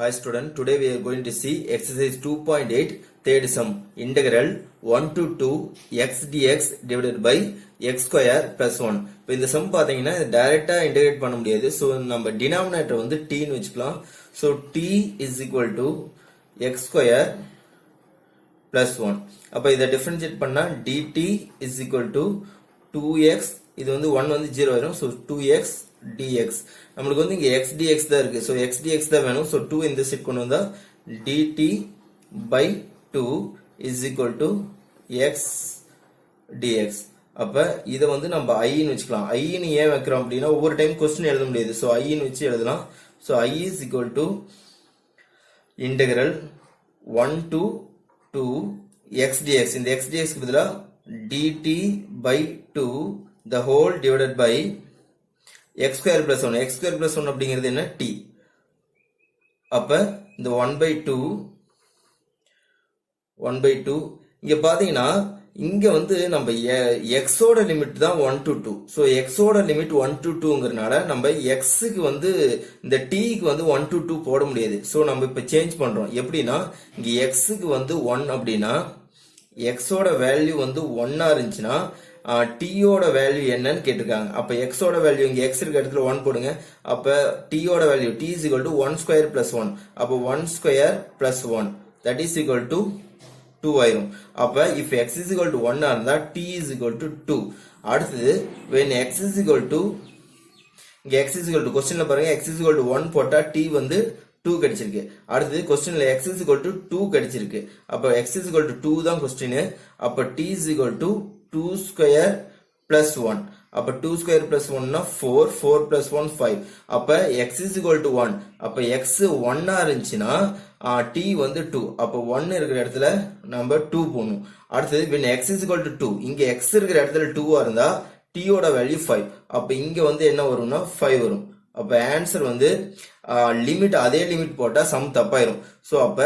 Hi student, today we are going to see exercise 2.8 third sum integral 1 to 2 x dx divided by x square plus 1. இப்போ இந்த sum பாத்தீங்கன்னா டைரக்டா integrate பண்ண முடியாது. So நம்ம denominator வந்து t ன்னு வச்சுக்கலாம். So t is equal to x square plus 1. அப்ப இதை டிஃபரன்ஷியேட் பண்ணா dt is equal to 2x, இது வந்து 1 வந்து 0 வரும். So 2x dx. நம்மளுக்கு வந்து இங்க x dx தான் இருக்கு. ஸோ x dx தான் வேணும். ஸோ 2 இந்த சைடு கொண்டு வந்தா dt by 2 is equal to x dx. அப்ப இதை வந்து நம்ம i ன்னு வச்சுக்கலாம். i ன்னு ஏன் வைக்கிறோம் அப்படின்னா ஒவ்வொரு டைம் கொஸ்டின் எழுத முடியாது. ஸோ i ன்னு வச்சு எழுதலாம். So i is equal to integral 1 to 2 x dx. இந்த x dx க்கு பதிலா dt by 2 the whole divided by x square plus 1. x square plus 1 அப்படிங்கிறது என்ன? t. அப்ப இந்த 1 by 2 இங்க பாத்தீங்கன்னா இங்க வந்து நம்ம x ஓட லிமிட் தான் 1 to 2. ஸோ x ஓட லிமிட் 1 to 2ங்கிறனால நம்ம x க்கு வந்து இந்த t க்கு வந்து 1 to 2 போட முடியாது. ஸோ நம்ம இப்ப சேஞ்ச் பண்றோம். எப்படின்னா இங்க x க்கு வந்து 1 அப்படின்னா x ஓட வேல்யூ வந்து 1 இருந்துச்சுன்னா t ஓட வேல்யூ என்னன்னு கேட்டிருக்காங்க. அப்ப x ஓட வேல்யூ இங்க x இருக்க இடத்துல 1 போடுங்க. அப்ப t ஓட value t is equal to 1 square plus 1. அப்ப 1 square plus 1 that is equal to 2 ஆயிரும். அப்ப if x is equal to 1 இருந்தா t is equal to 2. அடுத்தது when x is equal to இங்க x is equal to क्वेश्चनல பாருங்க x is equal to 1 போட்டா t வந்து 2 கிடைச்சிருக்கு. அடுத்து क्वेश्चनல x is equal to 2 கிடைச்சிருக்கு. அப்ப x is equal to 2 தான் क्वेश्चन. அப்ப t is equal to 2 square plus 1. அப்ப 2 square plus 1 னா 4, 4 plus 1 5. அப்ப x is equal to 1. அப்ப x 1 இருந்துச்சுன்னா t வந்து 2. அப்ப 1 இருக்கிற இடத்துல நம்ம 2 போடணும். அடுத்தது when x is equal to 2, இங்க x இருக்கிற இடத்துல 2 இருந்தா t ஓட வேல்யூ 5. அப்ப இங்க வந்து என்ன வரும்னா 5 வரும். அப்ப ஆன்சர் வந்து லிமிட் அதே லிமிட் போட்டா சம் தப்பாயிரும். சோ அப்ப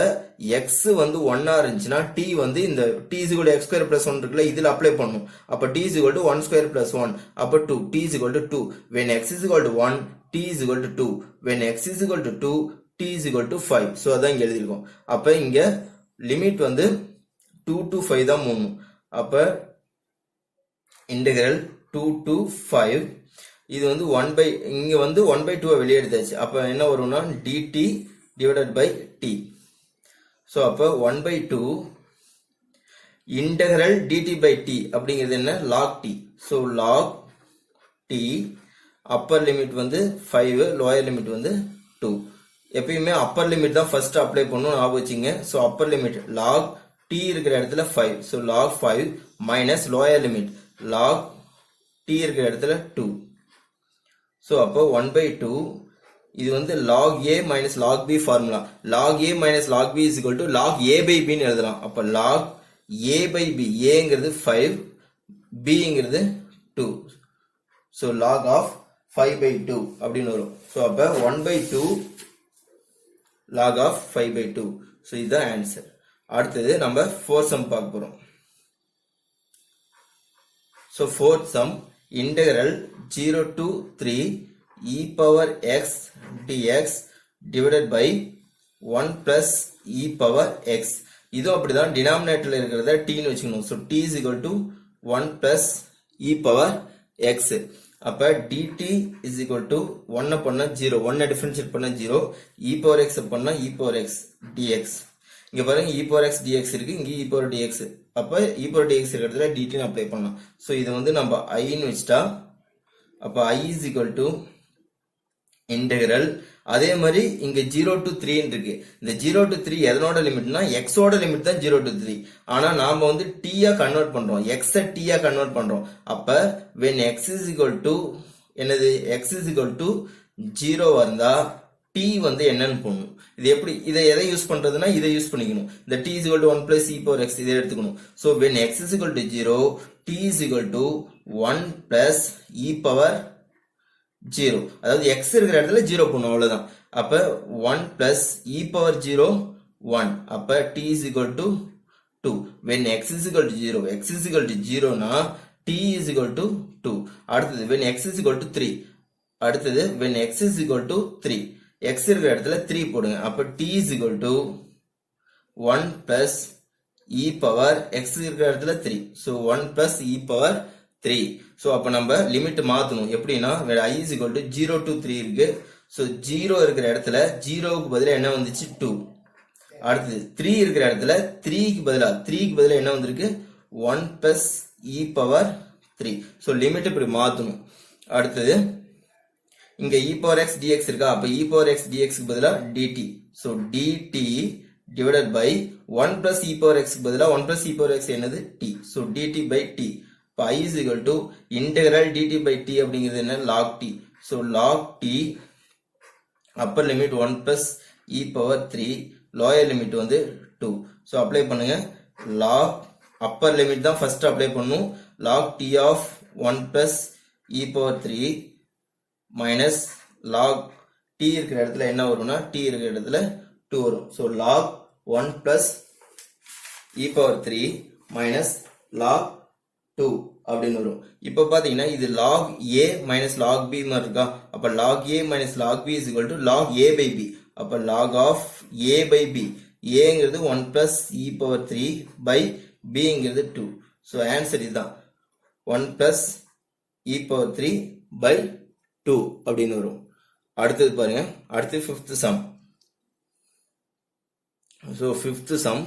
x வந்து 1 இருந்துச்சுன்னா t வந்து இந்த t is equal to x square plus 1 இருக்குல இதுல அப்ளை பண்ணனும். அப்ப t is equal to 1 square plus 1. அப்ப 2 t is equal to 2. when x is equal to 1 t is equal to 2. when x is equal to 2 t is equal to 5. So அதான் இங்க எழுதிருக்கோம். அப்ப இங்க limit வந்து 2 to 5 தான் போடணும். அப்ப integral 2 to 5 இது வந்து 1 by இங்க வந்து 1 by 2 வெளியே எடுத்தாச்சு. அப்ப என்ன வரும்னா dt divided by t. So அப்ப 1 by 2 integral dt by t அப்படிங்கிறது என்ன? log t. So log t upper limit வந்து 5, lower limit வந்து 2. எப்பயுமே upper limit தான் first அப்ளை பண்ணனும் ஞாபகம் வச்சுங்க. So upper limit log t இருக்கிற இடத்துல 5. So log 5 minus lower limit log t இருக்கிற இடத்துல 2. So, அப்போ 1 by 2 இது வந்து log a minus log b formula. log a minus log b is equal to log a by b ன்னு எழுதலாம். அப்போ log a by b, a ங்கிறது 5, b ங்கிறது 2. So, log of 5 by 2 அப்படின்னு வரும். So, அப்போ 1 by 2 log of 5 by 2. So, இதுதான் answer. அடுத்தது நம்ம 4th sum பார்க்க போறோம். So, 4th sum integral 0 to 3 e power x dx divided by 1 plus e power x. இதுவும் அப்படிதான் டினாமினேட்டர்ல இருக்கிறத t ன்னு வச்சுக்கணும். So t is equal to 1 plus e power x. அப்ப dt is equal to 1 பண்ணா 0, 1 differentiate பண்ணா 0, e power x பண்ணா e power x dx. இங்க பாருங்க e power x dx இருக்கு, இங்க e power dx. அப்ப e power dx இருக்கிறதுல dt ன்னு அப்ளை பண்ணலாம். சோ இது வந்து நம்ம i ன்னு வெச்சிட்டா அப்ப i is equal to integral. அதே மாதிரி இங்க 0 to 3 இருக்கு. இந்த 0 to 3 எதனோட லிமிட்னா x ஓட லிமிட் தான் 0 to 3. ஆனா நாம வந்து t ஆ கன்வர்ட் பண்றோம். x t ஆ கன்வர்ட் பண்றோம். அப்ப when x is equal to என்னது x is equal to 0 வந்தா t வந்து என்னன்னு போடணும். இது எப்படி இதை எதை யூஸ் பண்றதுன்னா இதை யூஸ் பண்ணிக்கணும். இந்த t is equal to 1 plus e power x இதை எடுத்துக்கணும். So when x is equal to 0 t is equal to 1 plus e power 0. அதாவது x இருக்கிற இடத்துல 0 போடணும் அவ்வளவுதான். அப்ப 1 plus e power 0 1. அப்ப t is equal to 2. when x is equal to 0 x is equal to 0 னா t is equal to 2. அடுத்தது when x is equal to 3. அடுத்தது when x is equal to 3. x இருக்கிற இடத்துல 3 போடுங்க. அப்ப t is equal to 1 plus e power x இருக்கிற இடத்துல 3. So 1 plus e power 3. So அப்ப நம்ம லிமிட் மாத்தணும். எப்படின்னா I is equal to 0 to 3 இருக்கு. So 0 இருக்கிற இடத்துல 0க்கு பதிலா என்ன வந்துச்சு 2. அடுத்து 3 இருக்கிற இடத்துல 3க்கு பதிலா என்ன வந்திருக்கு 1 plus e power 3. So limit இப்படி மாத்தணும். அடுத்தது இங்க e power x dx இருக்கா. அப்ப e power x dx க்கு பதிலா dt. So dt divided by 1 plus e power x க்கு பதிலா 1 plus e power x என்னது t. So dt by t. இப்ப I is equal to integral dt by t அப்படிங்கிறது என்ன log t. So log t upper limit 1 plus e power 3 lower limit வந்து 2. So apply பண்ணுங்க. log upper limit தான் first apply பண்ணணும். log t of 1 plus e power 3 minus log t இருக்கிற இடத்துல என்ன வரும்னா t இருக்கிற இடத்துல 2 வரும். So log 1 plus e power 3 minus log 2 அப்படின்னு வரும். இப்ப பாத்தீங்கன்னா இது log a minus log b மாதிரி இருக்கா. அப்ப log a minus log b is equal to log a by b. அப்ப log of a by b. a ங்கிறது 1 plus e power 3 by b ங்கிறது 2. So answer இதுதான் 1 plus e power 3 by 2 அப்படின்னு வரும். அடுத்தது பாருங்க. அடுத்து 5th sum. So 5th sum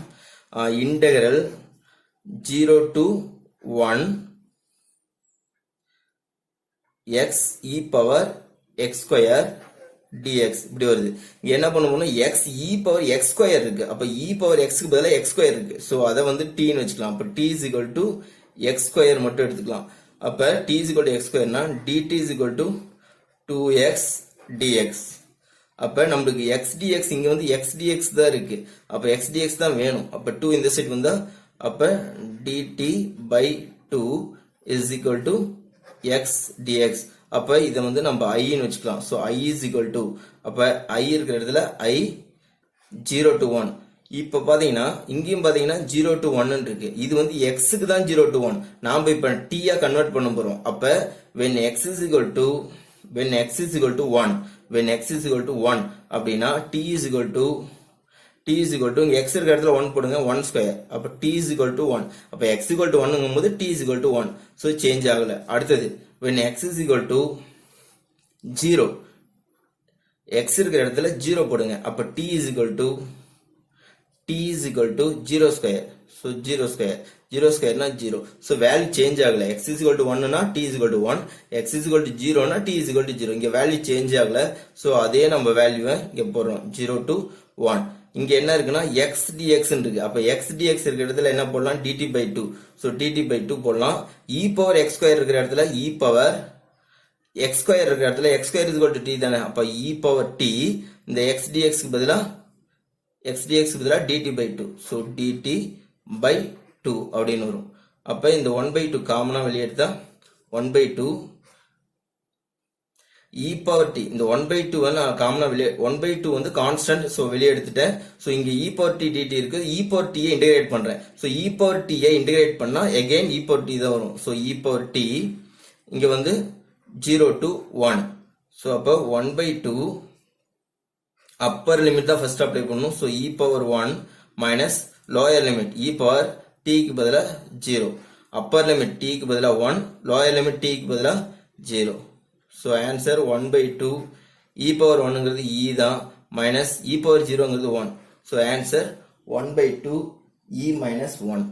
integral 0 to 1 x e power x square dx இப்படி வருது. என்ன பண்ண போறோம் x e power x square இருக்கு. அப்ப e power x க்கு பதிலா x square இருக்கு. So அத வந்து t ன்னு வெச்சுக்கலாம். அப்ப t is equal to x square மட்டும் எடுத்துக்கலாம். அப்ப t is equal to x square னா dt is equal to 2x dx. அப்ப நமக்கு x dx இங்க வந்து x dx தான் இருக்கு. அப்ப x dx தான் வேணும். அப்ப 2 இந்த சைடு வந்தா அப்ப dt by 2 is equal to x dx. அப்ப இத வந்து நம்ம I ன்னு வெச்சுக்கலாம். So I is equal to அப்ப I இருக்கிற இடத்துல I 0 to 1. இப்ப பாத்தீங்கன்னா இங்கேயும் பாத்தீங்கன்னா 0 to 1 ன்னு இருக்கு. இது வந்து x க்கு தான் 0 to 1. நாம இப்ப t ஆ கன்வர்ட் பண்ண போறோம். அப்ப when x is equal to 1 அப்படின்னா t is equal to x இருக்கிற இடத்துல 1 போடுங்க 1 ஸ்கொயர். அப்ப t is equal to 1. அப்ப x equal to 1 ங்கும்போது t is equal to 1. So change ஆகல. அடுத்தது when x is equal to 0 x இருக்கிற இடத்துல 0 போடுங்க. அப்ப t is equal to 0 square. So 0 square னா 0. So வேல்யூ சேஞ்ச் ஆகல. x is equal to 1 னா t is equal to 1, x is equal to 0 னா t is equal to 0. இங்க value change ஆகல. So அதே நம்ம வேல்யூவை இங்க போடுறோம் 0 to 1. இங்க என்ன இருக்குன்னா x dx ன்னு இருக்கு. அப்ப x dx இருக்கிற இடத்துல என்ன போடலாம் dt by 2. So dt by 2 போடலாம். e power x square இருக்கிற இடத்துல e power x square இருக்கிற இடத்துல x square is equal to t தானே. அப்ப e power t இந்த x dx க்கு பதிலா dt by 2. So dt by 2 அப்படின்னு வரும். அப்ப இந்த 1 by 2 காமனா வெளியே எடுத்தா 1 by 2 e power t. இந்த 1 by 2 நான் காமனா வெளியே 1 by 2 வந்து கான்ஸ்டன்ட். சோ வெளியே எடுத்துட்டேன். சோ இங்க e power t dt இருக்கு. e power t ஐ இன்டகிரேட் பண்றேன். சோ e power t ஐ இன்டகிரேட் பண்ணா again e power t தான் வரும். சோ e power t இங்க வந்து 0 to 1. சோ அப்ப 1 by 2 upper limit தான் first apply பண்ணனும். So e power 1 minus lower limit e power t க்கு பதிலா 0. upper limit t க்கு பதிலா 1, lower limit t க்கு பதிலா 0. So answer 1 by 2 e power 1 ங்கிறது e தான் minus e power 0 ங்கிறது 1. So answer 1 by 2 e minus 1.